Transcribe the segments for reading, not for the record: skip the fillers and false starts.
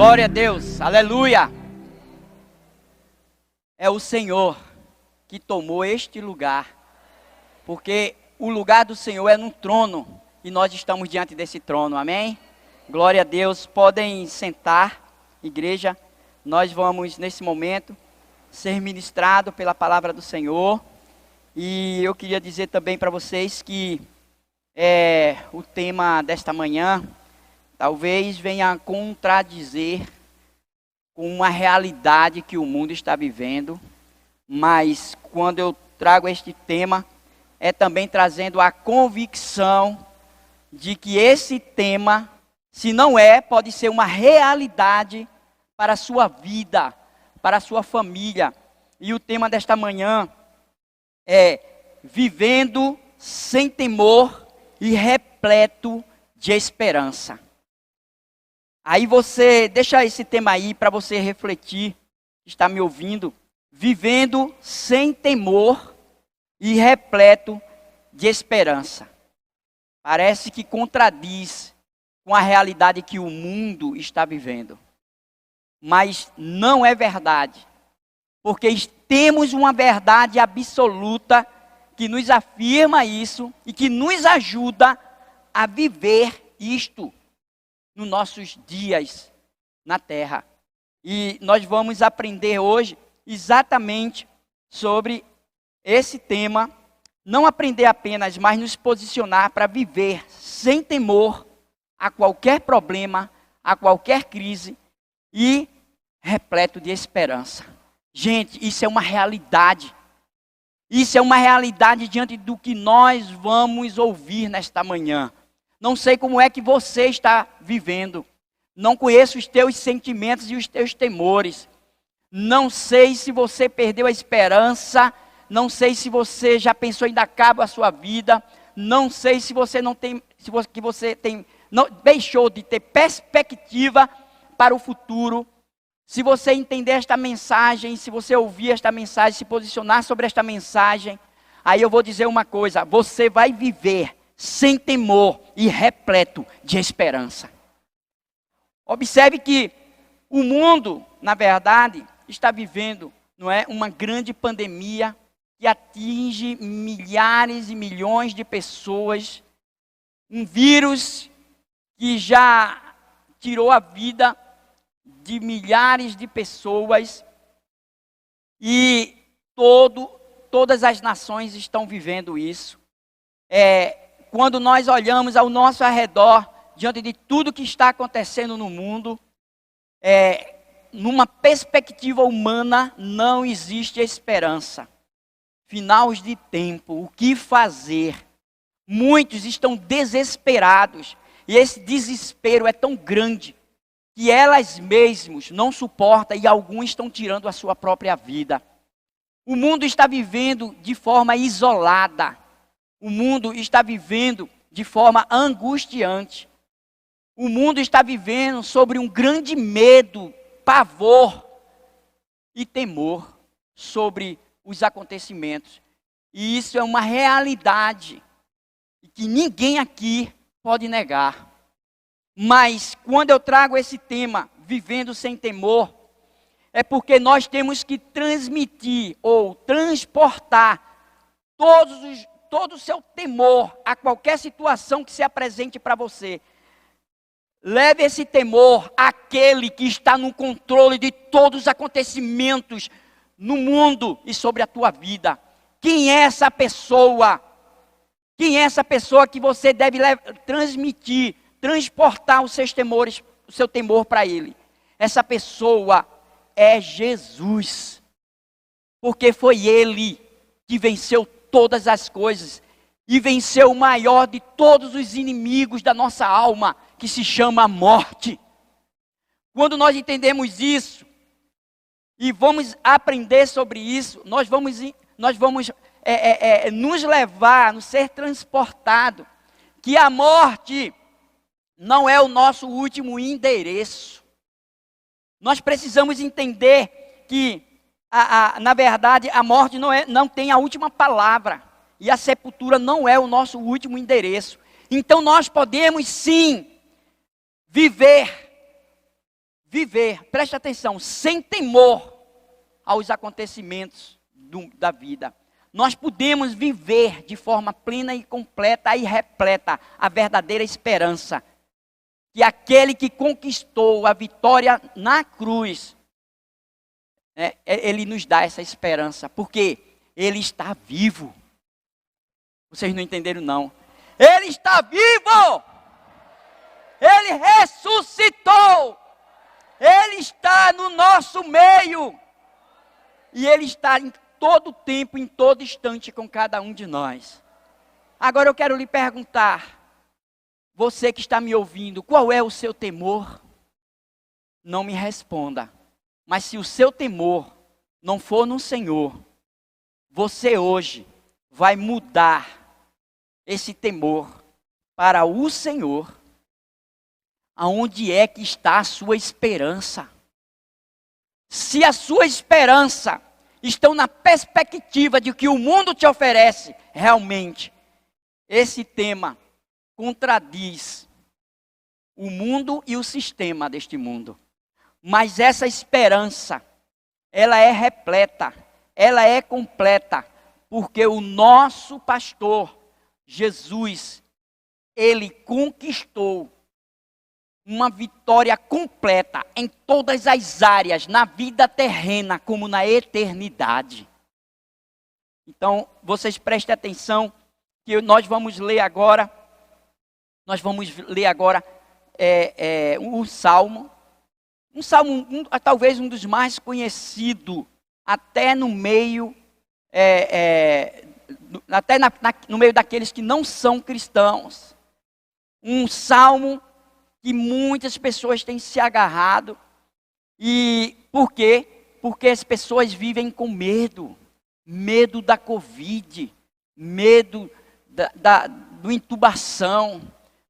Glória a Deus, aleluia. É o Senhor que tomou este lugar, porque o lugar do Senhor é no trono e nós estamos diante desse trono, amém? Glória a Deus, podem sentar, igreja. Nós vamos nesse momento ser ministrados pela palavra do Senhor. E eu queria dizer também para vocês que o tema desta manhã talvez venha contradizer com uma realidade que o mundo está vivendo, mas quando eu trago este tema, é também trazendo a convicção de que esse tema, se não pode ser uma realidade para a sua vida, para a sua família. E o tema desta manhã é vivendo sem temor e repleto de esperança. Aí você, deixa esse tema aí para você refletir, está me ouvindo, vivendo sem temor e repleto de esperança. Parece que contradiz com a realidade que o mundo está vivendo. Mas não é verdade, porque temos uma verdade absoluta que nos afirma isso e que nos ajuda a viver isto nos nossos dias na terra. E nós vamos aprender hoje exatamente sobre esse tema, não aprender apenas, mas nos posicionar para viver sem temor a qualquer problema, a qualquer crise e repleto de esperança. Gente, isso é uma realidade. Isso é uma realidade diante do que nós vamos ouvir nesta manhã. Não sei como é que você está vivendo. Não conheço os teus sentimentos e os teus temores. Não sei se você perdeu a esperança. Não sei se você já pensou em dar cabo à sua vida. Não sei se você não tem, não deixou de ter perspectiva para o futuro. Se você entender esta mensagem, se você ouvir esta mensagem, se posicionar sobre esta mensagem, aí eu vou dizer uma coisa: você vai viver sem temor e repleto de esperança. Observe que o mundo, na verdade, está vivendo, uma grande pandemia que atinge milhares e milhões de pessoas. Um vírus que já tirou a vida de milhares de pessoas e todas as nações estão vivendo isso. Quando nós olhamos ao nosso redor, diante de tudo que está acontecendo no mundo, numa perspectiva humana, não existe esperança. Finais de tempo, o que fazer? Muitos estão desesperados, e esse desespero é tão grande que elas mesmas não suportam e alguns estão tirando a sua própria vida. O mundo está vivendo de forma isolada. O mundo está vivendo de forma angustiante. O mundo está vivendo sobre um grande medo, pavor e temor sobre os acontecimentos. E isso é uma realidade que ninguém aqui pode negar. Mas quando eu trago esse tema, vivendo sem temor, é porque nós temos que transmitir ou transportar todo o seu temor a qualquer situação que se apresente para você. Leve esse temor àquele que está no controle de todos os acontecimentos no mundo e sobre a tua vida. Quem é essa pessoa? Quem é essa pessoa que você deve transmitir, transportar os seus temores, o seu temor para ele? Essa pessoa é Jesus. Porque foi ele que venceu todas as coisas e venceu o maior de todos os inimigos da nossa alma, que se chama morte. Quando nós entendemos isso e vamos aprender sobre isso, nós vamos nos levar, nos ser transportado, que a morte não é o nosso último endereço. Nós precisamos entender que, na verdade, a morte não tem a última palavra. E a sepultura não é o nosso último endereço. Então nós podemos sim viver viver, preste atenção, sem temor aos acontecimentos da vida. Nós podemos viver de forma plena e completa e repleta a verdadeira esperança. Que aquele que conquistou a vitória na cruz, ele nos dá essa esperança, porque ele está vivo. Vocês não entenderam, não. Ele está vivo! Ele ressuscitou! Ele está no nosso meio! E ele está em todo tempo, em todo instante com cada um de nós. Agora eu quero lhe perguntar, você que está me ouvindo, qual é o seu temor? Não me responda. Mas se o seu temor não for no Senhor, você hoje vai mudar esse temor para o Senhor. Aonde é que está a sua esperança? Se a sua esperança está na perspectiva de que o mundo te oferece, realmente, esse tema contradiz o mundo e o sistema deste mundo. Mas essa esperança, ela é repleta, ela é completa, porque o nosso pastor, Jesus, ele conquistou uma vitória completa em todas as áreas, na vida terrena como na eternidade. Então, vocês prestem atenção, que nós vamos ler agora, um salmo, talvez um dos mais conhecidos, até no meio, no meio daqueles que não são cristãos. Um salmo que muitas pessoas têm se agarrado. E por quê? Porque as pessoas vivem com medo. Medo da Covid, medo do intubação,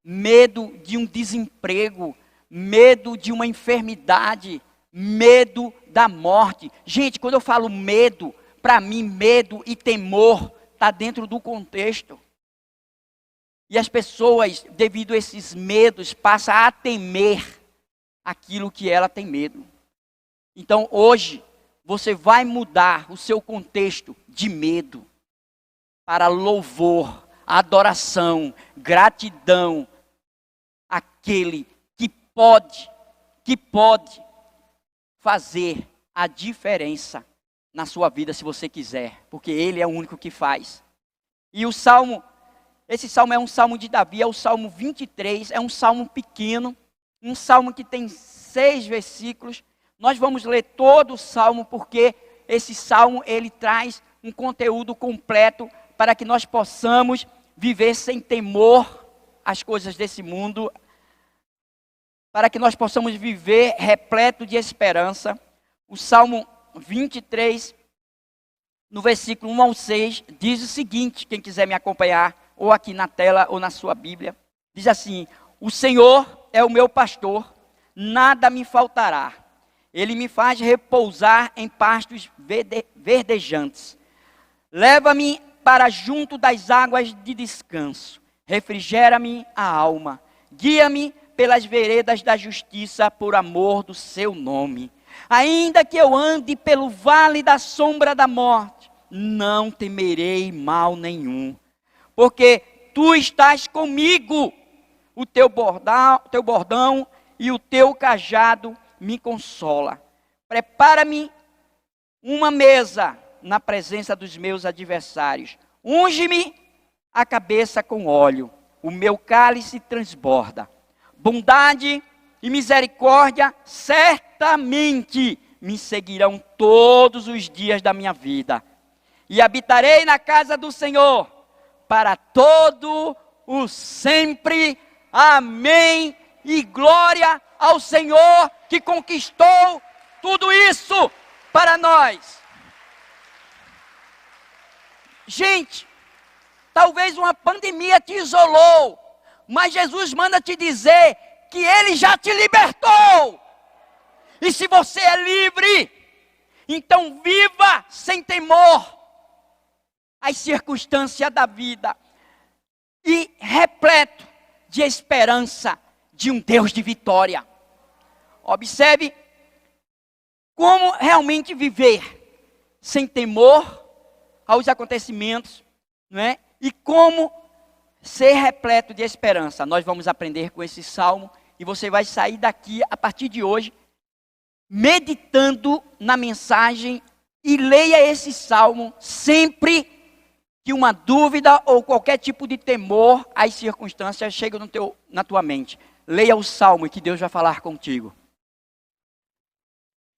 medo de um desemprego, medo de uma enfermidade, medo da morte. Gente, quando eu falo medo, para mim medo e temor está dentro do contexto. E as pessoas, devido a esses medos, passam a temer aquilo que ela tem medo. Então hoje, você vai mudar o seu contexto de medo para louvor, adoração, gratidão, aquele que pode fazer a diferença na sua vida se você quiser, porque ele é o único que faz. E esse salmo é um salmo de Davi, é o salmo 23, é um salmo pequeno, um salmo que tem 6 versículos. Nós vamos ler todo o salmo, porque esse salmo ele traz um conteúdo completo para que nós possamos viver sem temor às coisas desse mundo, para que nós possamos viver repleto de esperança. O salmo 23, no versículo 1 ao 6, diz o seguinte, quem quiser me acompanhar, ou aqui na tela, ou na sua Bíblia, diz assim: o Senhor é o meu pastor, nada me faltará. Ele me faz repousar em pastos verdejantes. Leva-me para junto das águas de descanso. Refrigera-me a alma. Guia-me pelas veredas da justiça, por amor do seu nome. Ainda que eu ande pelo vale da sombra da morte, não temerei mal nenhum. Porque tu estás comigo, o teu bordão e o teu cajado me consola. Prepara-me uma mesa na presença dos meus adversários. Unge-me a cabeça com óleo, o meu cálice transborda. Bondade e misericórdia certamente me seguirão todos os dias da minha vida. E habitarei na casa do Senhor para todo o sempre. Amém. E glória ao Senhor que conquistou tudo isso para nós. Gente, talvez uma pandemia te isolou, mas Jesus manda te dizer que Ele já te libertou. E se você é livre, então viva sem temor as circunstâncias da vida e repleto de esperança de um Deus de vitória. Observe como realmente viver sem temor aos acontecimentos, não é? E como ser repleto de esperança. Nós vamos aprender com esse salmo e você vai sair daqui a partir de hoje meditando na mensagem e leia esse salmo sempre que uma dúvida ou qualquer tipo de temor às circunstâncias chega na tua mente. Leia o salmo e que Deus vai falar contigo.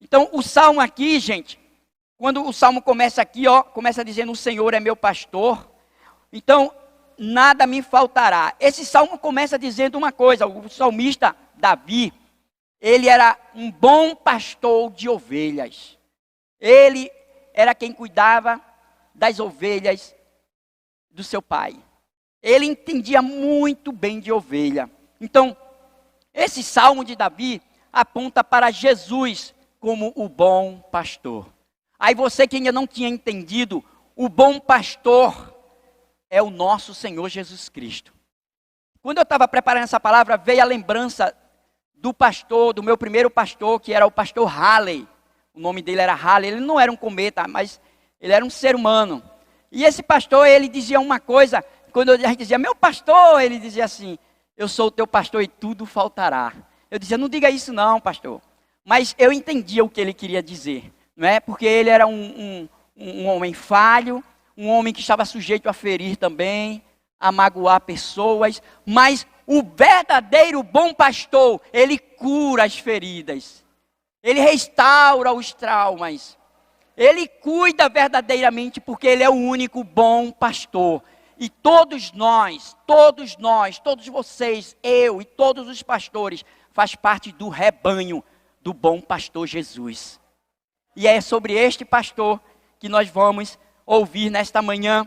Então, o salmo aqui, gente, quando o salmo começa aqui, começa dizendo: o Senhor é meu pastor, então nada me faltará. Esse salmo começa dizendo uma coisa: o salmista Davi, ele era um bom pastor de ovelhas. Ele era quem cuidava das ovelhas do seu pai. Ele entendia muito bem de ovelha. Então, esse salmo de Davi aponta para Jesus como o bom pastor. Aí você que ainda não tinha entendido, o bom pastor é o nosso Senhor Jesus Cristo. Quando eu estava preparando essa palavra, veio a lembrança do pastor, do meu primeiro pastor, que era o pastor Halley. O nome dele era Halley. Ele não era um cometa, mas ele era um ser humano. E esse pastor, ele dizia uma coisa, quando a gente dizia: meu pastor, ele dizia assim: eu sou o teu pastor e tudo faltará. Eu dizia: não diga isso não, pastor. Mas eu entendia o que ele queria dizer, não é? Porque ele era um homem falho, um homem que estava sujeito a ferir também, a magoar pessoas, mas o verdadeiro bom pastor, ele cura as feridas, ele restaura os traumas, ele cuida verdadeiramente, porque ele é o único bom pastor. E todos nós, todos vocês, eu e todos os pastores, faz parte do rebanho do bom pastor Jesus. E é sobre este pastor que nós vamos ouvir nesta manhã.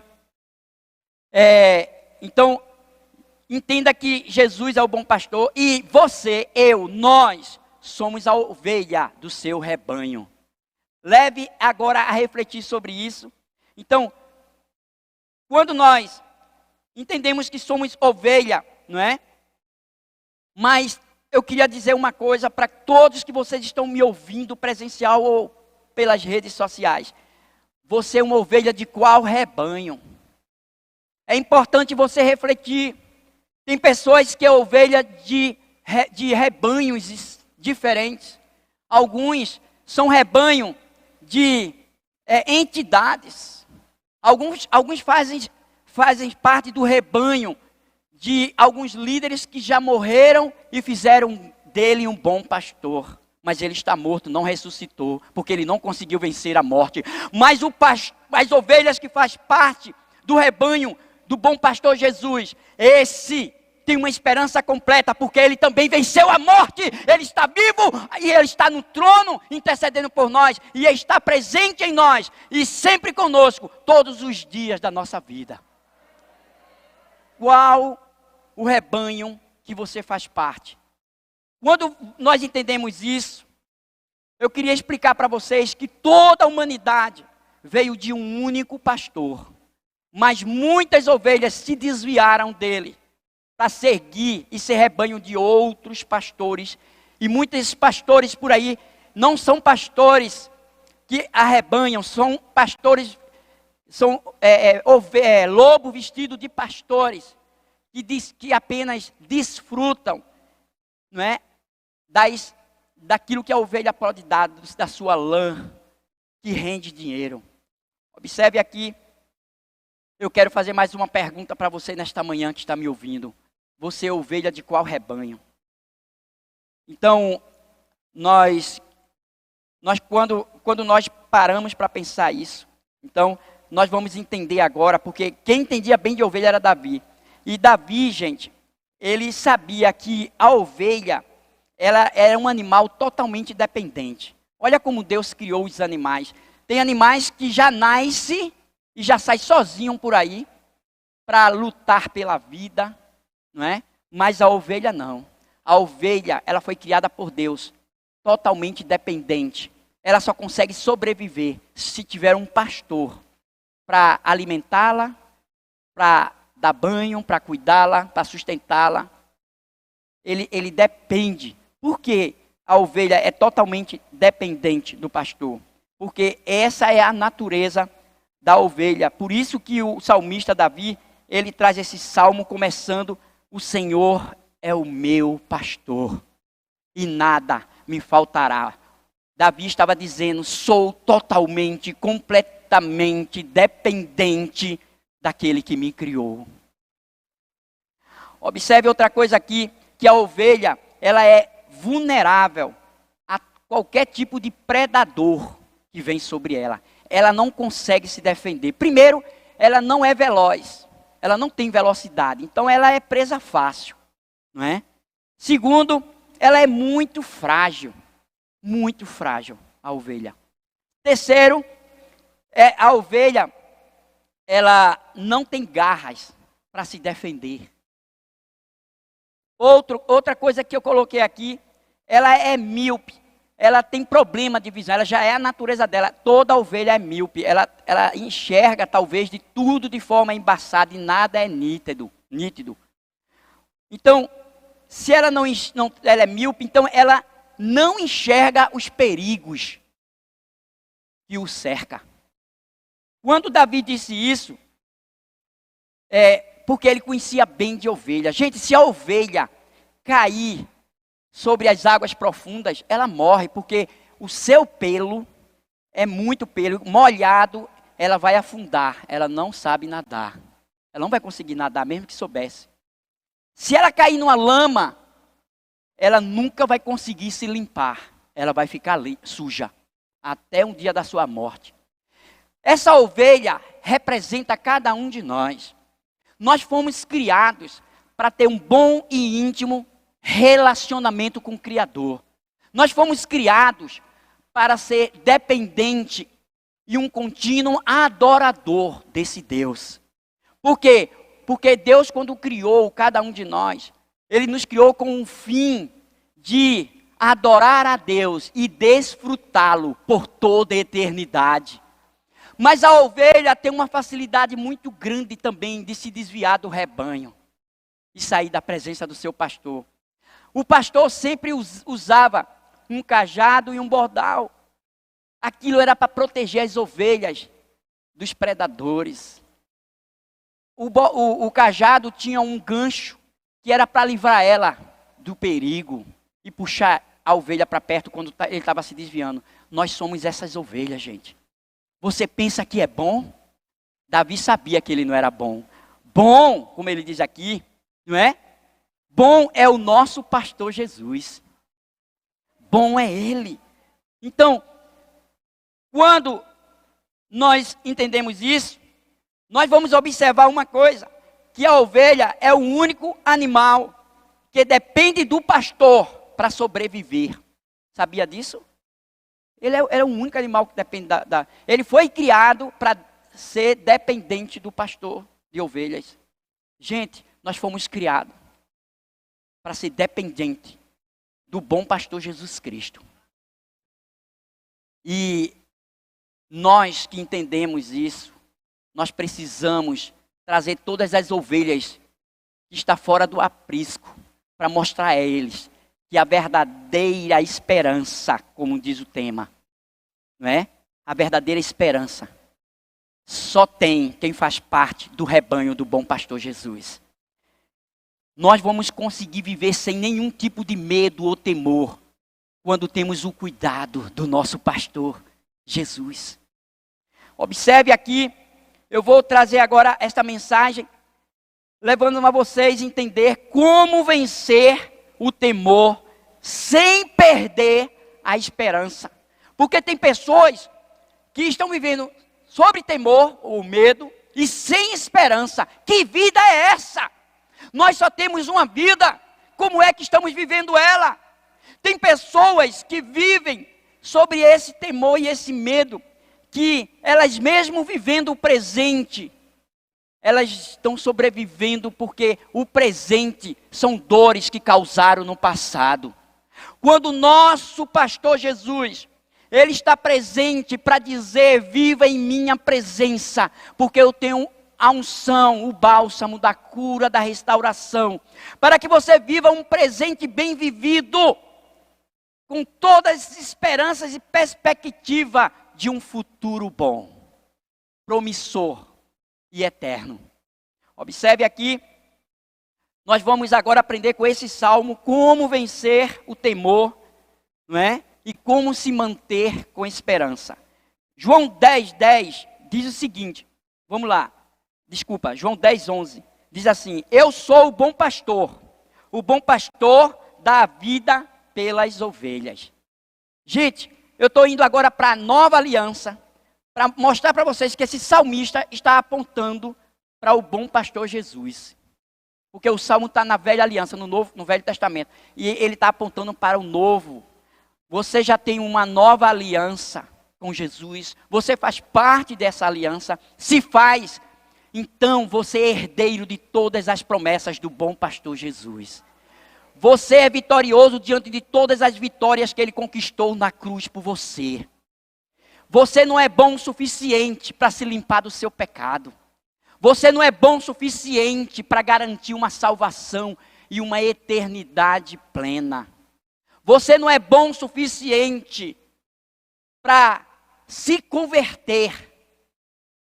Então, entenda que Jesus é o bom pastor e você, nós somos a ovelha do seu rebanho. Leve agora a refletir sobre isso. Então, quando nós entendemos que somos ovelha, não é? Mas eu queria dizer uma coisa para todos que vocês estão me ouvindo presencial ou pelas redes sociais. Você é uma ovelha de qual rebanho? É importante você refletir. Tem pessoas que é ovelha de rebanhos diferentes. Alguns são rebanho de entidades. Alguns fazem parte do rebanho de alguns líderes que já morreram e fizeram dele um bom pastor. Mas ele está morto, não ressuscitou, porque ele não conseguiu vencer a morte. Mas as ovelhas que faz parte do rebanho do bom pastor Jesus, esse tem uma esperança completa, porque ele também venceu a morte. Ele está vivo e ele está no trono intercedendo por nós, e ele está presente em nós e sempre conosco todos os dias da nossa vida. Qual o rebanho que você faz parte? Quando nós entendemos isso, eu queria explicar para vocês que toda a humanidade veio de um único pastor, mas muitas ovelhas se desviaram dele para seguir e ser rebanho de outros pastores. E muitos pastores por aí não são pastores que arrebanham, são pastores, são lobo vestido de pastores, que apenas desfrutam, não é, daquilo que a ovelha pode dar, da sua lã, que rende dinheiro. Observe aqui, eu quero fazer mais uma pergunta para você nesta manhã que está me ouvindo. Você é ovelha de qual rebanho? Então, quando nós paramos para pensar isso, então nós vamos entender agora, porque quem entendia bem de ovelha era Davi. E Davi, gente, ele sabia que a ovelha, ela era um animal totalmente dependente. Olha como Deus criou os animais. Tem animais que já nascem e já saem sozinhos por aí para lutar pela vida, não é? Mas a ovelha não. A ovelha, ela foi criada por Deus, totalmente dependente. Ela só consegue sobreviver se tiver um pastor para alimentá-la, para dar banho, para cuidá-la, para sustentá-la. Ele depende. Por quê? a ovelha é totalmente dependente do pastor. Porque essa é a natureza da ovelha. Por isso que o salmista Davi, ele traz esse salmo começando: o Senhor é o meu pastor e nada me faltará. Davi estava dizendo: sou totalmente, completamente dependente daquele que me criou. Observe outra coisa aqui, que a ovelha, ela é vulnerável a qualquer tipo de predador que vem sobre ela. Ela não consegue se defender. Primeiro, ela não é veloz. Ela não tem velocidade. Então, ela é presa fácil, não é? Segundo, ela é muito frágil. Muito frágil, a ovelha. Terceiro, a ovelha, ela não tem garras para se defender. Outra coisa que eu coloquei aqui, ela é míope. Ela tem problema de visão, ela já é a natureza dela. Toda ovelha é míope, ela enxerga talvez de tudo de forma embaçada e nada é nítido. Então, se ela ela é míope, então ela não enxerga os perigos que o cerca. Quando Davi disse isso, porque ele conhecia bem de ovelha. Gente, se a ovelha cair sobre as águas profundas, ela morre, porque o seu pelo é muito pelo, molhado, ela vai afundar, ela não sabe nadar. Ela não vai conseguir nadar, mesmo que soubesse. Se ela cair numa lama, ela nunca vai conseguir se limpar. Ela vai ficar suja, até um dia da sua morte. Essa ovelha representa cada um de nós. Nós fomos criados para ter um bom e íntimo relacionamento com o Criador. Nós fomos criados para ser dependente e um contínuo adorador desse Deus. Por quê? Porque Deus, quando criou cada um de nós, Ele nos criou com um fim de adorar a Deus e desfrutá-lo por toda a eternidade. Mas a ovelha tem uma facilidade muito grande também de se desviar do rebanho e sair da presença do seu pastor. O pastor sempre usava um cajado e um bordal. Aquilo era para proteger as ovelhas dos predadores. O cajado tinha um gancho que era para livrar ela do perigo e puxar a ovelha para perto quando ele estava se desviando. Nós somos essas ovelhas, gente. Você pensa que é bom? Davi sabia que ele não era bom. Bom, como ele diz aqui, não é? Bom é o nosso pastor Jesus. Bom é Ele. Então, quando nós entendemos isso, nós vamos observar uma coisa, que a ovelha é o único animal que depende do pastor para sobreviver. Sabia disso? Ele é o único animal que depende Ele foi criado para ser dependente do pastor de ovelhas. Gente, nós fomos criados para ser dependente do bom pastor Jesus Cristo. E nós que entendemos isso, nós precisamos trazer todas as ovelhas que estão fora do aprisco para mostrar a eles que a verdadeira esperança, como diz o tema, não é? A verdadeira esperança só tem quem faz parte do rebanho do bom pastor Jesus. Nós vamos conseguir viver sem nenhum tipo de medo ou temor quando temos o cuidado do nosso pastor Jesus. Observe aqui, eu vou trazer agora esta mensagem, levando a vocês a entender como vencer o temor sem perder a esperança. Porque tem pessoas que estão vivendo sobre temor ou medo e sem esperança. Que vida é essa? Nós só temos uma vida. Como é que estamos vivendo ela? Tem pessoas que vivem sobre esse temor e esse medo, que elas mesmo vivendo o presente, elas estão sobrevivendo porque o presente são dores que causaram no passado. Quando o nosso pastor Jesus, Ele está presente para dizer: viva em minha presença, porque eu tenho a unção, o bálsamo da cura, da restauração, para que você viva um presente bem vivido. com todas as esperanças e perspectiva de um futuro bom, promissor e eterno. Observe aqui, nós vamos agora aprender com esse salmo como vencer o temor, não é? E como se manter com esperança. João 10:10 diz o seguinte, vamos lá, desculpa, João 10:11, diz assim: eu sou o bom pastor dá a vida pelas ovelhas. Gente, eu estou indo agora para a nova aliança, para mostrar para vocês que esse salmista está apontando para o bom pastor Jesus. Porque o salmo está na velha aliança, no Velho Testamento. E ele está apontando para o novo. Você já tem uma nova aliança com Jesus. Você faz parte dessa aliança. Se faz, então você é herdeiro de todas as promessas do bom pastor Jesus. Você é vitorioso diante de todas as vitórias que ele conquistou na cruz por você. Você não é bom o suficiente para se limpar do seu pecado. Você não é bom o suficiente para garantir uma salvação e uma eternidade plena. Você não é bom o suficiente para se converter.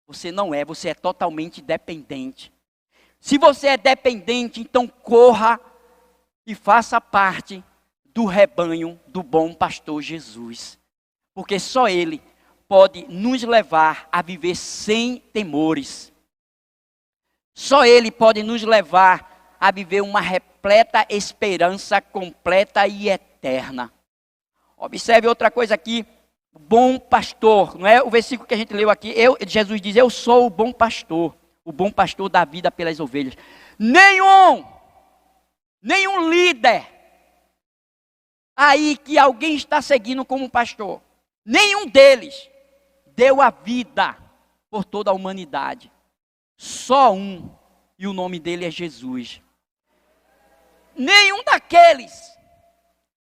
Você não é, você é totalmente dependente. Se você é dependente, então corra e faça parte do rebanho do bom pastor Jesus. Porque só Ele pode nos levar a viver sem temores. Só Ele pode nos levar a viver uma repleta esperança completa e eterna. Observe outra coisa aqui. Bom pastor, não é o versículo que a gente leu aqui. Jesus diz, eu sou o bom pastor dá vida pelas ovelhas. Nenhum líder aí que alguém está seguindo como pastor, nenhum deles deu a vida por toda a humanidade. Só um, e o nome dele é Jesus. Nenhum daqueles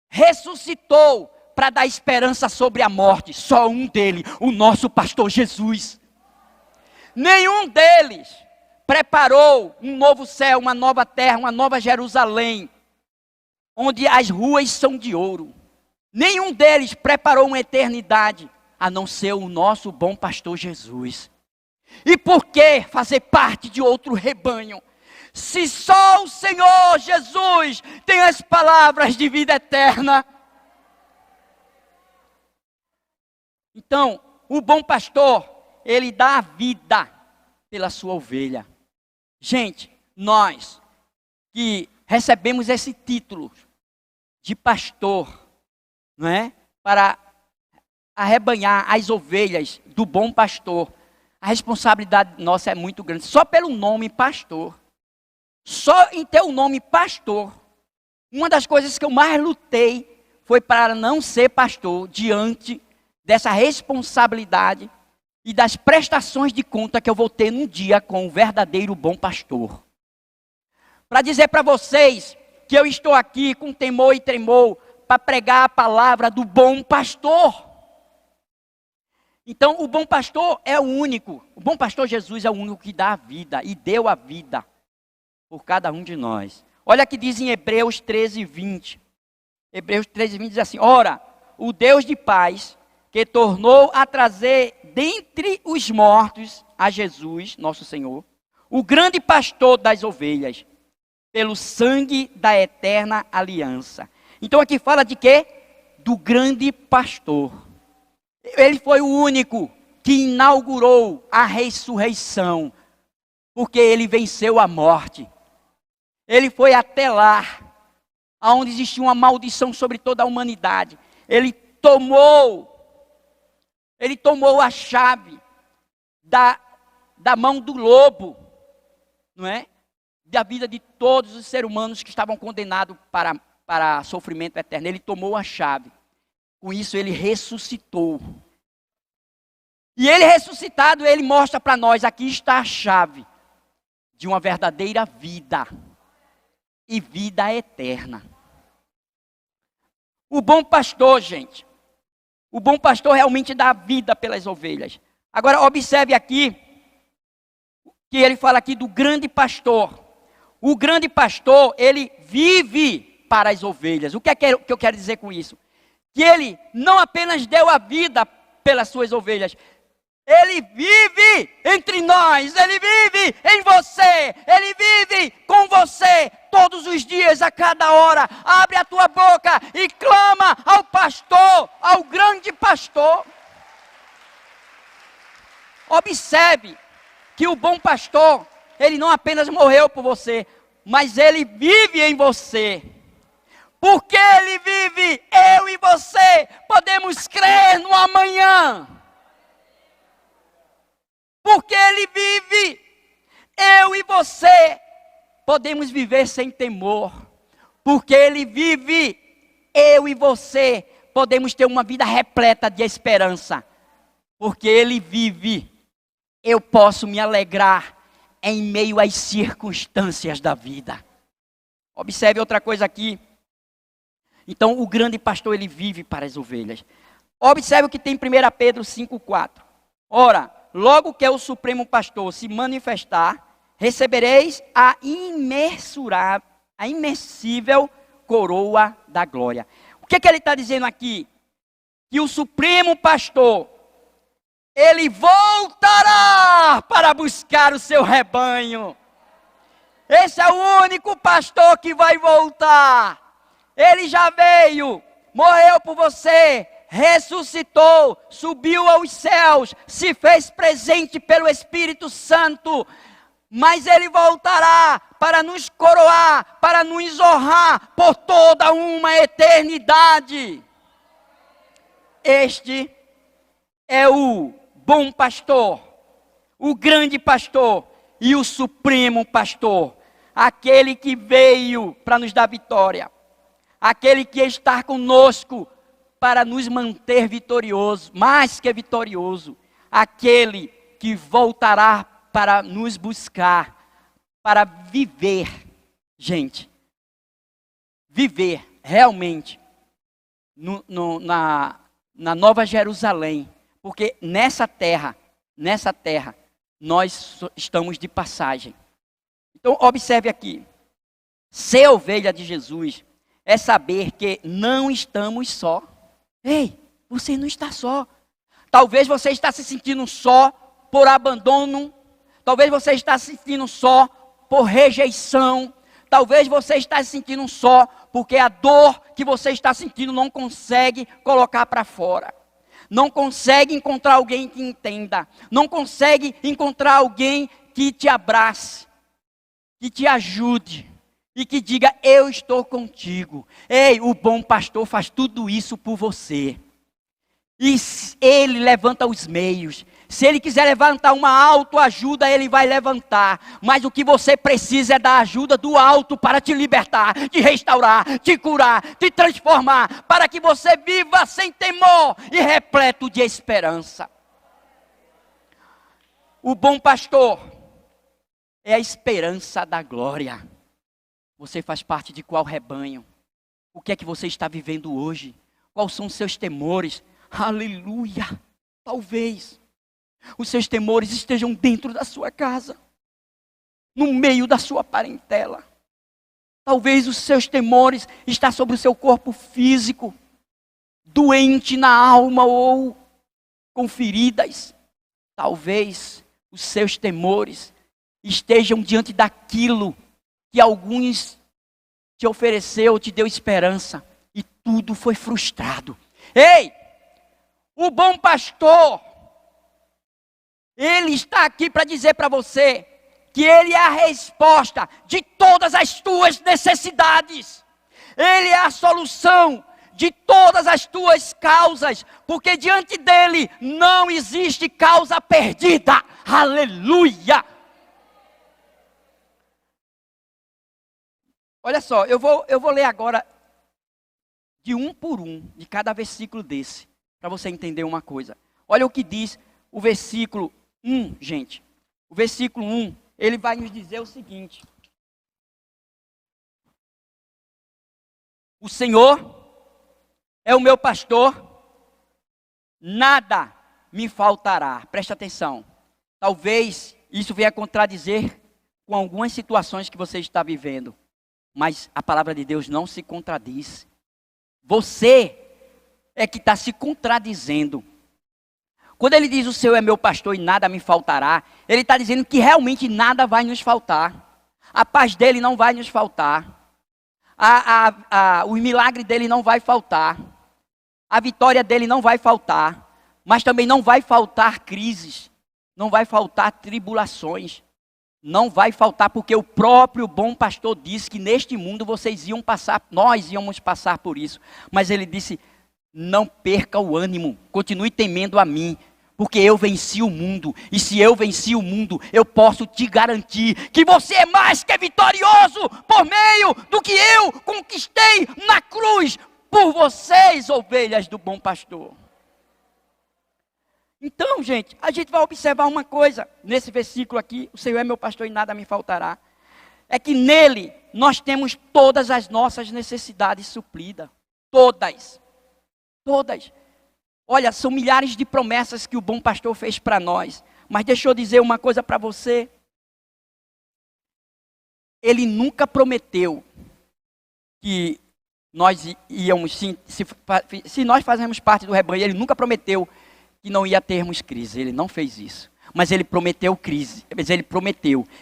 ressuscitou para dar esperança sobre a morte. Só um dele, o nosso pastor Jesus. Nenhum deles preparou um novo céu, uma nova terra, uma nova Jerusalém, onde as ruas são de ouro. Nenhum deles preparou uma eternidade, a não ser o nosso bom pastor Jesus. E por que fazer parte de outro rebanho? Se só o Senhor Jesus tem as palavras de vida eterna. Então, o bom pastor, ele dá a vida pela sua ovelha. Gente, nós que recebemos esse título de pastor, não é? Para arrebanhar as ovelhas do bom pastor, a responsabilidade nossa é muito grande. Só pelo nome pastor, só em ter o nome pastor, uma das coisas que eu mais lutei foi para não ser pastor diante dessa responsabilidade e das prestações de conta que eu vou ter num dia com o verdadeiro bom pastor. Para dizer para vocês que eu estou aqui com temor e tremor para pregar a palavra do bom pastor. Então, o bom pastor é o único. O bom pastor Jesus é o único que dá a vida e deu a vida por cada um de nós. Olha que diz em Hebreus 13:20. Hebreus 13:20 diz assim: ora, o Deus de paz, que tornou a trazer dentre os mortos a Jesus, nosso Senhor, o grande pastor das ovelhas, pelo sangue da eterna aliança. Então aqui fala de quê? Do grande pastor. Ele foi o único que inaugurou a ressurreição, porque ele venceu a morte. Ele foi até lá, onde existia uma maldição sobre toda a humanidade. Ele tomou a chave da mão do lobo, não é? Da vida de todos os seres humanos que estavam condenados para sofrimento eterno. Ele tomou a chave. Com isso ele ressuscitou. E ele ressuscitado, ele mostra para nós, aqui está a chave de uma verdadeira vida. E vida eterna. O bom pastor, gente. O bom pastor realmente dá vida pelas ovelhas. Agora observe aqui, que ele fala aqui do grande pastor. O grande pastor, ele vive para as ovelhas. O que é que eu quero dizer com isso? que Ele não apenas deu a vida pelas suas ovelhas, Ele vive entre nós, Ele vive em você, Ele vive com você todos os dias, a cada hora. Abre a tua boca e clama ao pastor, ao grande pastor. Observe que o bom pastor, ele não apenas morreu por você, mas ele vive em você. Porque ele vive, eu e você podemos crer no amanhã. Porque ele vive, eu e você podemos viver sem temor. Porque ele vive, eu e você podemos ter uma vida repleta de esperança. Porque ele vive, eu posso me alegrar em meio às circunstâncias da vida. Observe outra coisa aqui. Então, o grande pastor, ele vive para as ovelhas. Observe o que tem em 1 Pedro 5,4. Ora, logo que o Supremo Pastor se manifestar, recebereis a imercível coroa da glória. O que ele está dizendo aqui? Que o Supremo Pastor, ele voltará para buscar o seu rebanho. Esse é o único pastor que vai voltar. Ele já veio, morreu por você, ressuscitou, subiu aos céus, se fez presente pelo Espírito Santo. Mas ele voltará para nos coroar, para nos honrar por toda uma eternidade. Este é o bom pastor, o grande pastor e o supremo pastor. Aquele que veio para nos dar vitória. Aquele que está conosco para nos manter vitorioso, mais que vitorioso. Aquele que voltará para nos buscar, para viver, gente. Viver realmente na Nova Jerusalém. Porque nessa terra, nós estamos de passagem. Então observe aqui. Ser ovelha de Jesus é saber que não estamos só. Ei, você não está só. Talvez você está se sentindo só por abandono. Talvez você está se sentindo só por rejeição. Talvez você está se sentindo só porque a dor que você está sentindo não consegue colocar para fora. Não consegue encontrar alguém que entenda. Não consegue encontrar alguém que te abrace, que te ajude. E que diga, eu estou contigo. Ei, o bom pastor faz tudo isso por você. E ele levanta os meios. Se ele quiser levantar uma autoajuda, ele vai levantar. Mas o que você precisa é da ajuda do alto para te libertar, te restaurar, te curar, te transformar. Para que você viva sem temor e repleto de esperança. O bom pastor é a esperança da glória. Você faz parte de qual rebanho? O que é que você está vivendo hoje? Quais são os seus temores? Aleluia! Talvez os seus temores estejam dentro da sua casa, no meio da sua parentela. Talvez os seus temores estão sobre o seu corpo físico, doente na alma ou com feridas. Talvez os seus temores estejam diante daquilo que alguns te ofereceu, te deu esperança, e tudo foi frustrado. Ei, o bom pastor, ele está aqui para dizer para você, que ele é a resposta de todas as tuas necessidades. Ele é a solução de todas as tuas causas, porque diante dele não existe causa perdida. Aleluia! Olha só, eu vou ler agora de um por um, de cada versículo desse, para você entender uma coisa. Olha o que diz o versículo 1, gente. O versículo 1, ele vai nos dizer o seguinte. O Senhor é o meu pastor, nada me faltará. Presta atenção. Talvez isso venha contradizer com algumas situações que você está vivendo. Mas a palavra de Deus não se contradiz. Você é que está se contradizendo. Quando ele diz o Senhor é meu pastor e nada me faltará, ele está dizendo que realmente nada vai nos faltar. A paz dele não vai nos faltar. O milagre dele não vai faltar. A vitória dele não vai faltar. Mas também não vai faltar crises. Não vai faltar tribulações. Não vai faltar, porque o próprio bom pastor disse que neste mundo nós íamos passar por isso. Mas ele disse, não perca o ânimo, continue temendo a mim, porque eu venci o mundo. E se eu venci o mundo, eu posso te garantir que você é mais que vitorioso por meio do que eu conquistei na cruz por vocês, ovelhas do bom pastor. Então, gente, a gente vai observar uma coisa nesse versículo aqui, o Senhor é meu pastor e nada me faltará. É que nele nós temos todas as nossas necessidades supridas. Todas. Todas. Olha, são milhares de promessas que o bom pastor fez para nós. Mas deixa eu dizer uma coisa para você. Ele nunca prometeu que nós íamos, se nós fazemos parte do rebanho, ele nunca prometeu que não ia termos crise. Ele não fez isso. Mas ele prometeu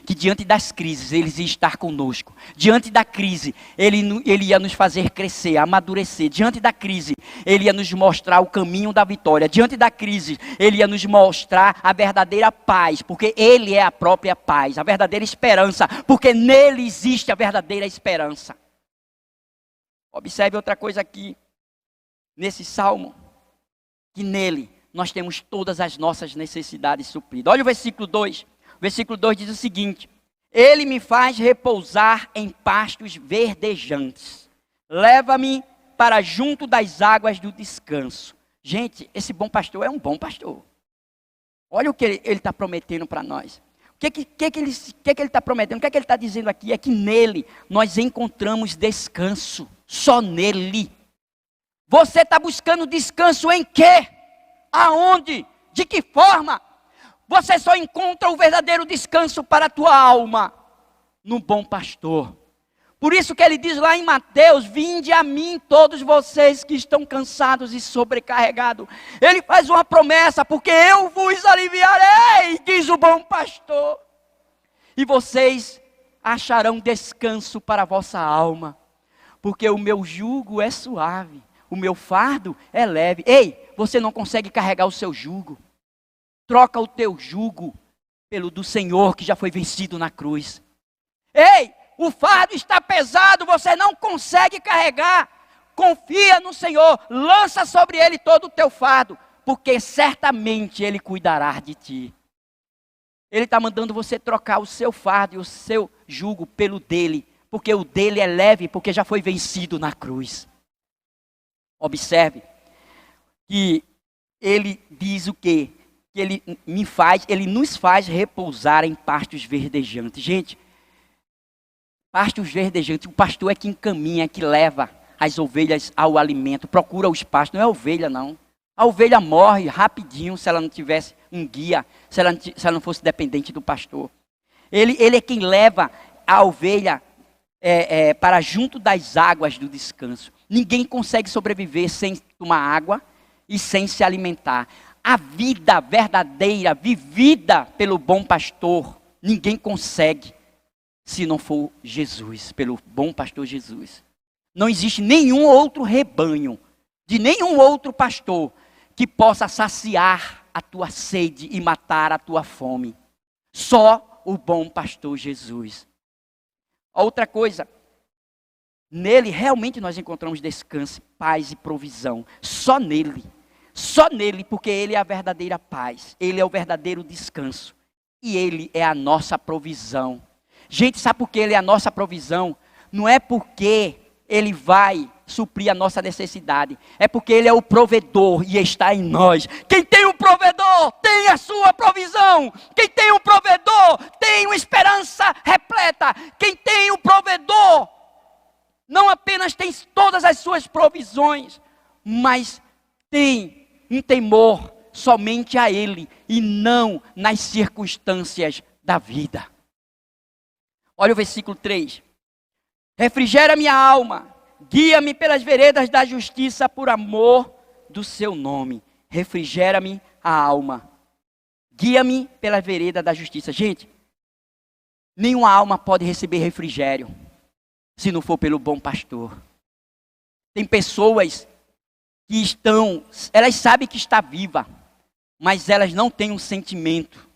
que diante das crises ele ia estar conosco. Diante da crise ele ia nos fazer crescer, amadurecer. Diante da crise ele ia nos mostrar o caminho da vitória. Diante da crise ele ia nos mostrar a verdadeira paz, porque ele é a própria paz, a verdadeira esperança, porque nele existe a verdadeira esperança. Observe outra coisa aqui nesse salmo, que nele nós temos todas as nossas necessidades supridas. Olha o versículo 2. O versículo 2 diz o seguinte: ele me faz repousar em pastos verdejantes. Leva-me para junto das águas do descanso. Gente, esse bom pastor é um bom pastor. Olha o que ele está prometendo para nós. O que ele está prometendo? O que ele está dizendo aqui? É que nele nós encontramos descanso. Só nele. Você está buscando descanso em quê? Aonde? De que forma? Você só encontra o verdadeiro descanso para a tua alma no bom pastor. Por isso que ele diz lá em Mateus: vinde a mim todos vocês que estão cansados e sobrecarregados. Ele faz uma promessa: porque eu vos aliviarei, diz o bom pastor. E vocês acharão descanso para a vossa alma. Porque o meu jugo é suave, o meu fardo é leve. Ei! Você não consegue carregar o seu jugo. Troca o teu jugo pelo do Senhor que já foi vencido na cruz. Ei, o fardo está pesado, você não consegue carregar. Confia no Senhor, lança sobre Ele todo o teu fardo, porque certamente Ele cuidará de ti. Ele está mandando você trocar o seu fardo e o seu jugo pelo dele, porque o dele é leve, porque já foi vencido na cruz. Observe que ele diz o quê? Que ele nos faz repousar em pastos verdejantes. Gente, pastos verdejantes, o pastor é que encaminha, é que leva as ovelhas ao alimento, procura os pastos, não é a ovelha não. A ovelha morre rapidinho se ela não tivesse um guia, se ela não fosse dependente do pastor. Ele é quem leva a ovelha para junto das águas do descanso. Ninguém consegue sobreviver sem tomar água e sem se alimentar. A vida verdadeira, vivida pelo bom pastor, ninguém consegue se não for Jesus, pelo bom pastor Jesus. Não existe nenhum outro rebanho, de nenhum outro pastor, que possa saciar a tua sede e matar a tua fome. Só o bom pastor Jesus. Outra coisa, nele realmente nós encontramos descanso, paz e provisão. Só nele. Só nele, porque ele é a verdadeira paz. Ele é o verdadeiro descanso. E ele é a nossa provisão. Gente, sabe por que ele é a nossa provisão? Não é porque ele vai suprir a nossa necessidade. É porque ele é o provedor e está em nós. Quem tem um provedor tem a sua provisão. Quem tem um provedor tem uma esperança repleta. Quem tem um provedor não apenas tem todas as suas provisões, mas tem um temor somente a Ele e não nas circunstâncias da vida. Olha o versículo 3. Refrigera minha alma, guia-me pelas veredas da justiça por amor do seu nome. Refrigera-me a alma. Guia-me pela vereda da justiça. Gente, nenhuma alma pode receber refrigério se não for pelo bom pastor. Tem pessoas que elas sabem que está viva, mas elas não têm um sentimento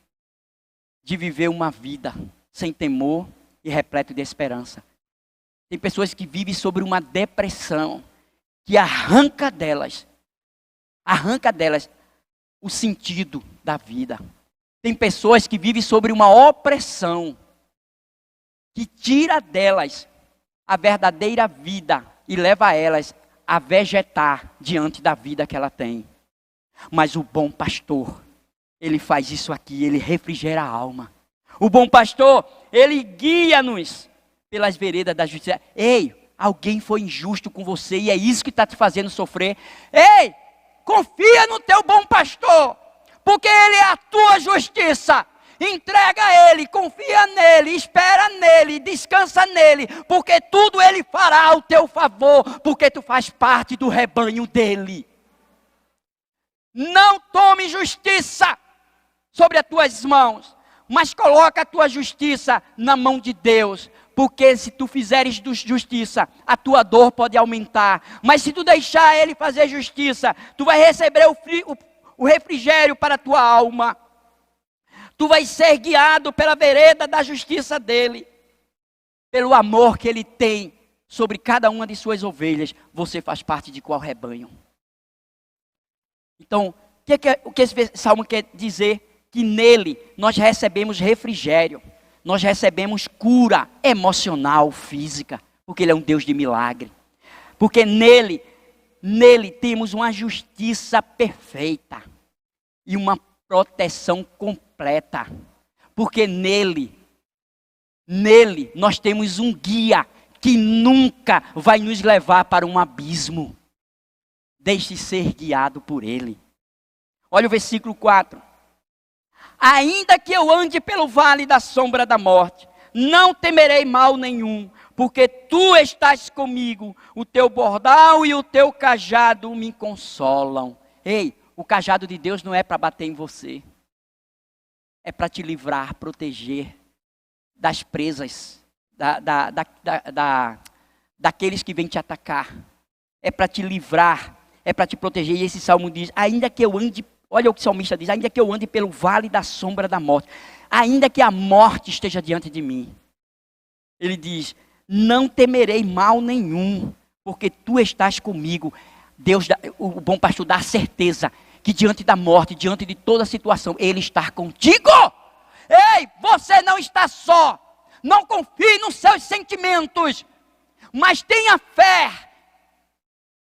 de viver uma vida sem temor e repleto de esperança. Tem pessoas que vivem sobre uma depressão que arranca delas o sentido da vida. Tem pessoas que vivem sobre uma opressão que tira delas a verdadeira vida e leva elas a vegetar diante da vida que ela tem. Mas o bom pastor, ele faz isso aqui, ele refrigera a alma. O bom pastor, ele guia-nos pelas veredas da justiça. Ei, alguém foi injusto com você e é isso que está te fazendo sofrer. Ei, confia no teu bom pastor, porque ele é a tua justiça. Entrega a ele, confia nele, espera nele, descansa nele, porque tudo ele fará ao teu favor, porque tu faz parte do rebanho dele. Não tome justiça sobre as tuas mãos, mas coloca a tua justiça na mão de Deus, porque se tu fizeres justiça, a tua dor pode aumentar, mas se tu deixar ele fazer justiça, tu vai receber o refrigério para a tua alma. Tu vais ser guiado pela vereda da justiça dele, pelo amor que ele tem sobre cada uma de suas ovelhas. Você faz parte de qual rebanho? Então, o que esse salmo quer dizer? Que nele nós recebemos refrigério, nós recebemos cura emocional, física, porque ele é um Deus de milagre. Porque nele temos uma justiça perfeita e uma proteção completa, porque nele nós temos um guia que nunca vai nos levar para um abismo. Deixe ser guiado por ele. Olha o versículo 4. Ainda que eu ande pelo vale da sombra da morte, não temerei mal nenhum, porque tu estás comigo, o teu bordão e o teu cajado me consolam. Ei, o cajado de Deus não é para bater em você. É para te livrar, proteger das presas, daqueles que vêm te atacar. É para te livrar, é para te proteger. E esse salmo diz, ainda que eu ande, olha o que o salmista diz, ainda que eu ande pelo vale da sombra da morte, ainda que a morte esteja diante de mim. Ele diz, não temerei mal nenhum, porque tu estás comigo. Deus, o bom pastor dá a certeza que diante da morte, diante de toda a situação, ele está contigo. Ei, você não está só. Não confie nos seus sentimentos, mas tenha fé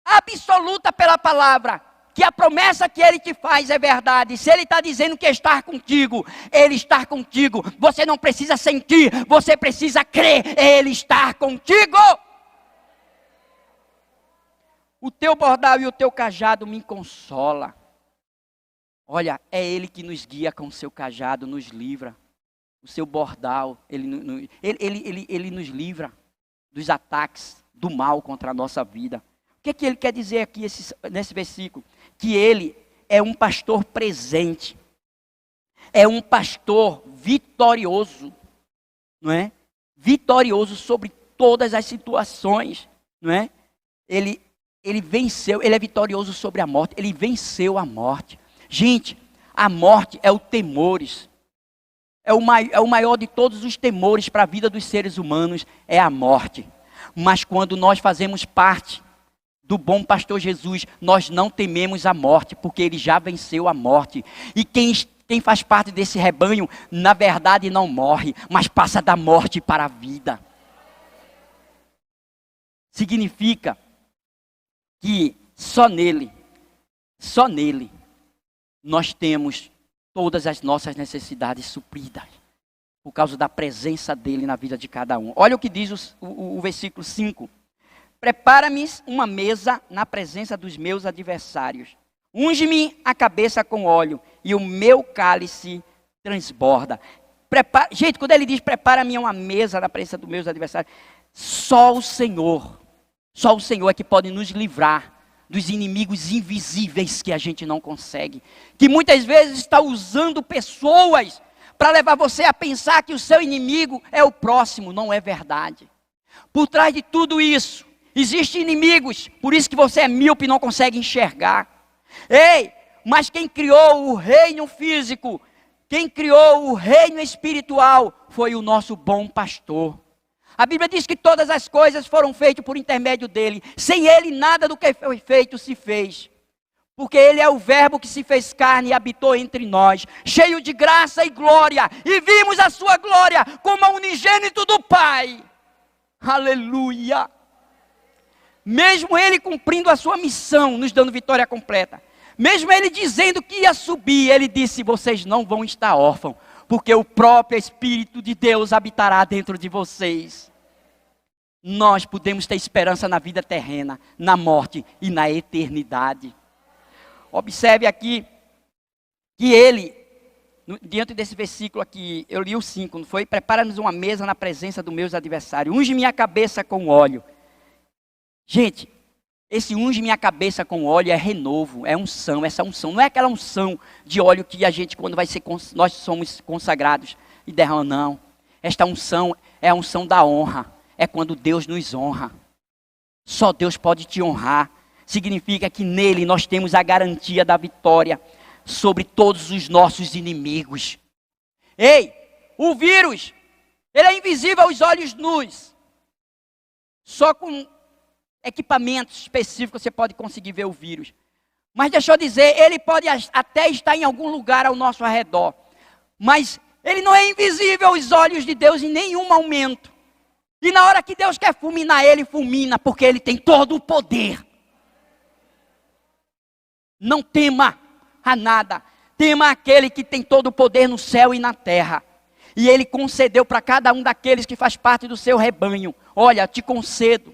absoluta pela palavra, que a promessa que ele te faz é verdade. Se ele está dizendo que está contigo, ele está contigo. Você não precisa sentir, você precisa crer, ele está contigo. O teu bordão e o teu cajado me consola. Olha, é ele que nos guia com o seu cajado, nos livra. O seu bordão, ele nos livra dos ataques do mal contra a nossa vida. O que ele quer dizer aqui nesse versículo? Que ele é um pastor presente. É um pastor vitorioso. Não é? Vitorioso sobre todas as situações. Não é? Ele venceu, ele é vitorioso sobre a morte. Ele venceu a morte. Gente, a morte é o temores. É o maior de todos os temores para a vida dos seres humanos, é a morte. Mas quando nós fazemos parte do bom pastor Jesus, nós não tememos a morte, porque ele já venceu a morte. E quem faz parte desse rebanho, na verdade não morre, mas passa da morte para a vida. Significa que só nele, nós temos todas as nossas necessidades supridas, por causa da presença dele na vida de cada um. Olha o que diz o versículo 5. Prepara-me uma mesa na presença dos meus adversários. Unge-me a cabeça com óleo e o meu cálice transborda. Gente, quando ele diz prepara-me uma mesa na presença dos meus adversários, só o Senhor é que pode nos livrar dos inimigos invisíveis que a gente não consegue. Que muitas vezes está usando pessoas para levar você a pensar que o seu inimigo é o próximo. Não é verdade. Por trás de tudo isso, existem inimigos. Por isso que você é míope e não consegue enxergar. Ei, mas quem criou o reino físico, quem criou o reino espiritual, foi o nosso bom pastor. A Bíblia diz que todas as coisas foram feitas por intermédio dele. Sem ele, nada do que foi feito se fez. Porque ele é o verbo que se fez carne e habitou entre nós, cheio de graça e glória. E vimos a sua glória como a unigênito do Pai. Aleluia. Mesmo ele cumprindo a sua missão, nos dando vitória completa. Mesmo ele dizendo que ia subir, ele disse, vocês não vão estar órfãos. Porque o próprio Espírito de Deus habitará dentro de vocês. Nós podemos ter esperança na vida terrena, na morte e na eternidade. Observe aqui que ele, diante desse versículo aqui, eu li o 5, não foi? Prepara-nos uma mesa na presença dos meus adversários. Unge minha cabeça com óleo. Gente, esse unge minha cabeça com óleo é renovo, é unção. Essa unção não é aquela unção de óleo que a gente, quando vai ser, nós somos consagrados e derrama, não. Esta unção é a unção da honra. É quando Deus nos honra. Só Deus pode te honrar. Significa que nele nós temos a garantia da vitória sobre todos os nossos inimigos. Ei, o vírus, ele é invisível aos olhos nus. Só com equipamentos específicos você pode conseguir ver o vírus. Mas deixa eu dizer, ele pode até estar em algum lugar ao nosso redor. Mas ele não é invisível aos olhos de Deus em nenhum momento. E na hora que Deus quer fulminar ele, fulmina, porque ele tem todo o poder. Não tema a nada. Tema aquele que tem todo o poder no céu e na terra. E ele concedeu para cada um daqueles que faz parte do seu rebanho. Olha, te concedo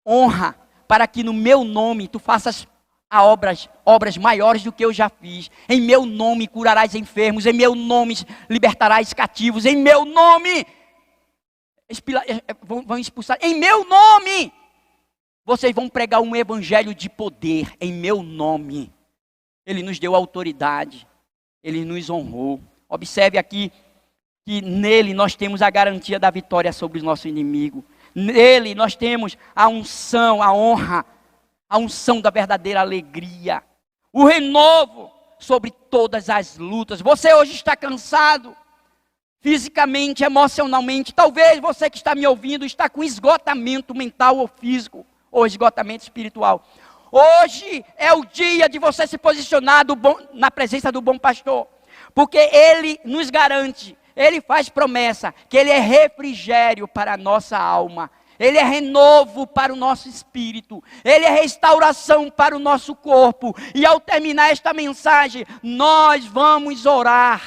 honra para que no meu nome tu faças obras maiores do que eu já fiz. Em meu nome curarás enfermos. Em meu nome libertarás cativos. Em meu nome vão expulsar. Em meu nome vocês vão pregar um evangelho de poder. Em meu nome. Ele nos deu autoridade. Ele nos honrou. Observe aqui que nele nós temos a garantia da vitória sobre o nosso inimigo. Nele nós temos a unção, a honra, a unção da verdadeira alegria, o renovo sobre todas as lutas. Você hoje está cansado, fisicamente, emocionalmente. Talvez você que está me ouvindo está com esgotamento mental ou físico, ou esgotamento espiritual. Hoje é o dia de você se posicionar na presença do bom pastor, porque ele nos garante. Ele faz promessa que ele é refrigério para a nossa alma. Ele é renovo para o nosso espírito. Ele é restauração para o nosso corpo. E ao terminar esta mensagem, nós vamos orar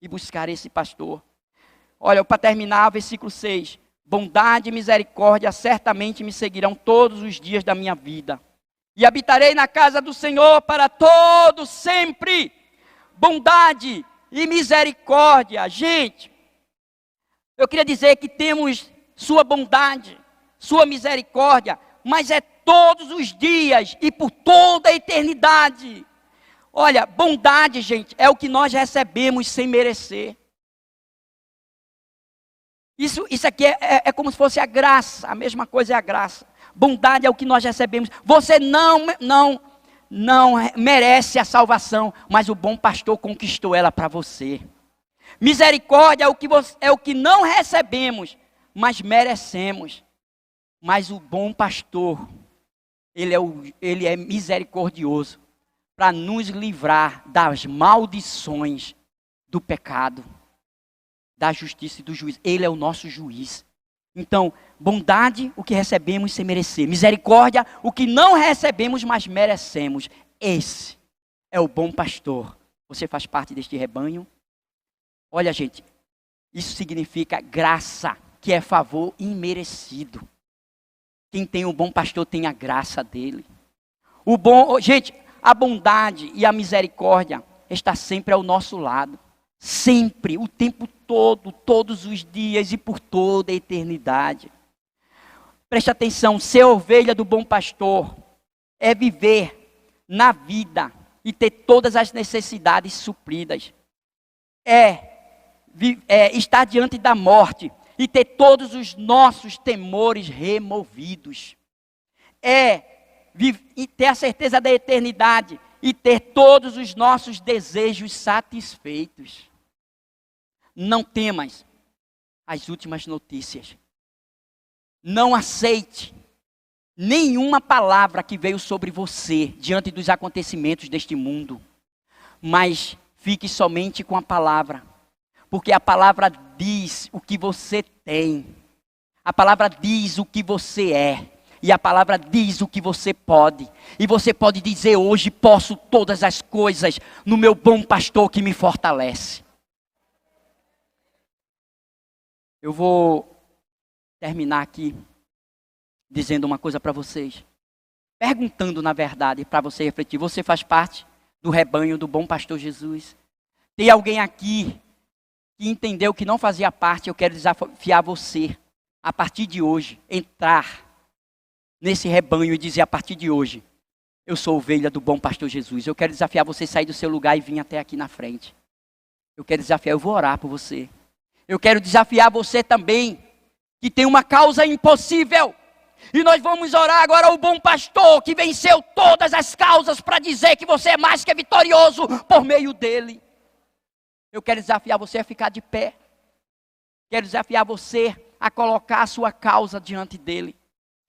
e buscar esse pastor. Olha, para terminar, versículo 6. Bondade e misericórdia certamente me seguirão todos os dias da minha vida. E habitarei na casa do Senhor para todo sempre. Bondade e misericórdia. Gente, eu queria dizer que temos sua bondade, sua misericórdia, mas é todos os dias e por toda a eternidade. Olha, bondade, gente, é o que nós recebemos sem merecer. Isso aqui é como se fosse a graça, a mesma coisa é a graça. Bondade é o que nós recebemos. Você não merece a salvação, mas o bom pastor conquistou ela para você. Misericórdia é o que não recebemos, mas merecemos. Mas o bom pastor, ele é misericordioso para nos livrar das maldições do pecado, da justiça e do juízo. Ele é o nosso juiz. Então, bondade, o que recebemos sem merecer. Misericórdia, o que não recebemos, mas merecemos. Esse é o bom pastor. Você faz parte deste rebanho? Olha, gente, isso significa graça, que é favor imerecido. Quem tem um bom pastor tem a graça dele. Gente, a bondade e a misericórdia está sempre ao nosso lado. Sempre, o tempo todo, todos os dias e por toda a eternidade. Preste atenção, ser ovelha do bom pastor é viver na vida e ter todas as necessidades supridas. Estar diante da morte e ter todos os nossos temores removidos. E ter a certeza da eternidade e ter todos os nossos desejos satisfeitos. Não temas as últimas notícias. Não aceite nenhuma palavra que veio sobre você diante dos acontecimentos deste mundo. Mas fique somente com a palavra. Porque a palavra diz o que você tem. A palavra diz o que você é. E a palavra diz o que você pode. E você pode dizer hoje: posso todas as coisas no meu bom pastor que me fortalece. Eu vou terminar aqui dizendo uma coisa para vocês. Perguntando, na verdade, para você refletir. Você faz parte do rebanho do bom pastor Jesus? Tem alguém aqui que entendeu que não fazia parte? Eu quero desafiar você, a partir de hoje, entrar nesse rebanho e dizer: a partir de hoje, eu sou ovelha do bom pastor Jesus. Eu quero desafiar você a sair do seu lugar e vir até aqui na frente. Eu quero desafiar, eu vou orar por você. Eu quero desafiar você também, que tem uma causa impossível. E nós vamos orar agora ao bom pastor, que venceu todas as causas, para dizer que você é mais que vitorioso por meio dele. Eu quero desafiar você a ficar de pé. Quero desafiar você a colocar a sua causa diante dele.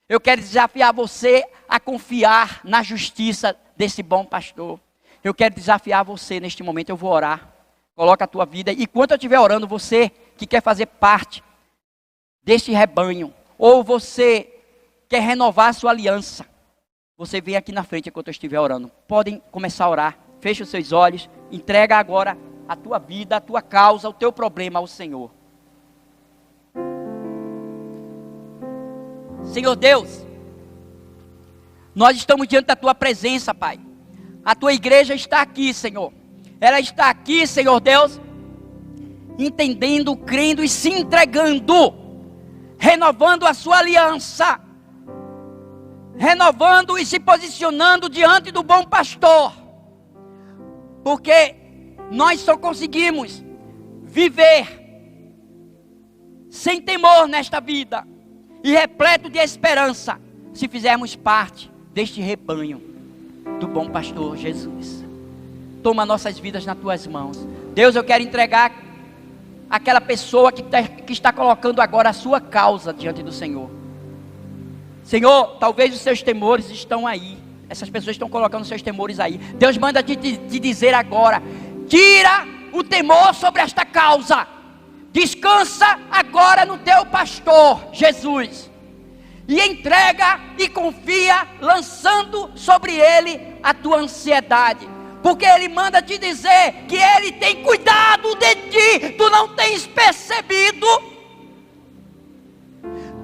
Eu quero desafiar você a confiar na justiça desse bom pastor. Eu quero desafiar você neste momento. Eu vou orar. Coloca a tua vida. E enquanto eu estiver orando, você que quer fazer parte deste rebanho, ou você quer renovar a sua aliança, você vem aqui na frente enquanto eu estiver orando. Podem começar a orar. Feche os seus olhos. Entrega agora a tua vida, a tua causa, o teu problema ao Senhor. Senhor Deus, nós estamos diante da tua presença, Pai. A tua igreja está aqui, Senhor. Ela está aqui, Senhor Deus, entendendo, crendo e se entregando, renovando a sua aliança, renovando e se posicionando diante do bom pastor, porque nós só conseguimos viver sem temor nesta vida e repleto de esperança se fizermos parte deste rebanho do bom pastor Jesus. Toma nossas vidas nas tuas mãos. Deus, eu quero entregar aquela pessoa que está colocando agora a sua causa diante do Senhor. Senhor, talvez os seus temores estão aí. Essas pessoas estão colocando os seus temores aí. Deus manda te dizer agora: tira o temor sobre esta causa. Descansa agora no teu pastor Jesus. E entrega e confia, lançando sobre ele a tua ansiedade. Porque ele manda te dizer que ele tem cuidado de ti. Tu não tens percebido?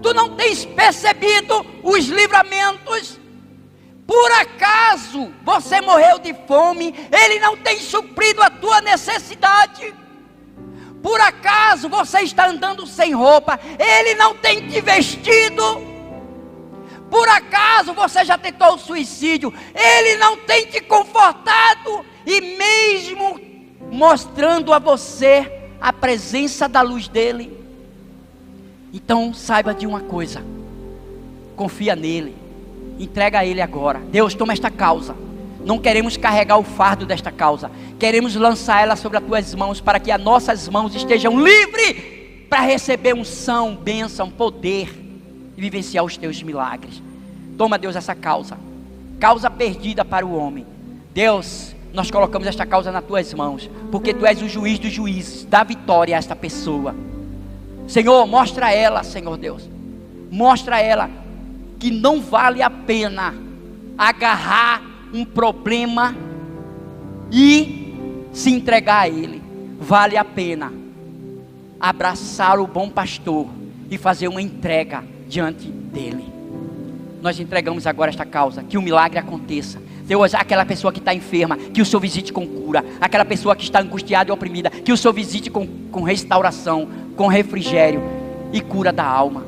Tu não tens percebido os livramentos? Por acaso você morreu de fome? Ele não tem suprido a tua necessidade? Por acaso você está andando sem roupa? Ele não tem te vestido? Por acaso você já tentou o suicídio? Ele não tem te confortado e mesmo mostrando a você a presença da luz dele? Então saiba de uma coisa: confia nele, entrega a ele agora. Deus, toma esta causa. Não queremos carregar o fardo desta causa, queremos lançar ela sobre as tuas mãos, para que as nossas mãos estejam livres para receber unção, bênção, poder e vivenciar os teus milagres. Toma, Deus, essa causa perdida para o homem. Deus, nós colocamos esta causa nas tuas mãos, porque tu és o juiz dos juízes. Dá vitória a esta pessoa, Senhor. Mostra a ela, Senhor Deus, mostra a ela que não vale a pena agarrar um problema e se entregar a ele. Vale a pena abraçar o bom pastor e fazer uma entrega diante dele. Nós entregamos agora esta causa, que o milagre aconteça. Deus, aquela pessoa que está enferma, que o Senhor visite com cura. Aquela pessoa que está angustiada e oprimida, que o Senhor visite com restauração, com refrigério e cura da alma.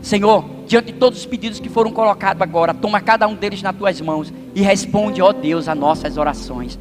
Senhor, diante de todos os pedidos que foram colocados agora, toma cada um deles nas tuas mãos e responde, ó Deus, as nossas orações.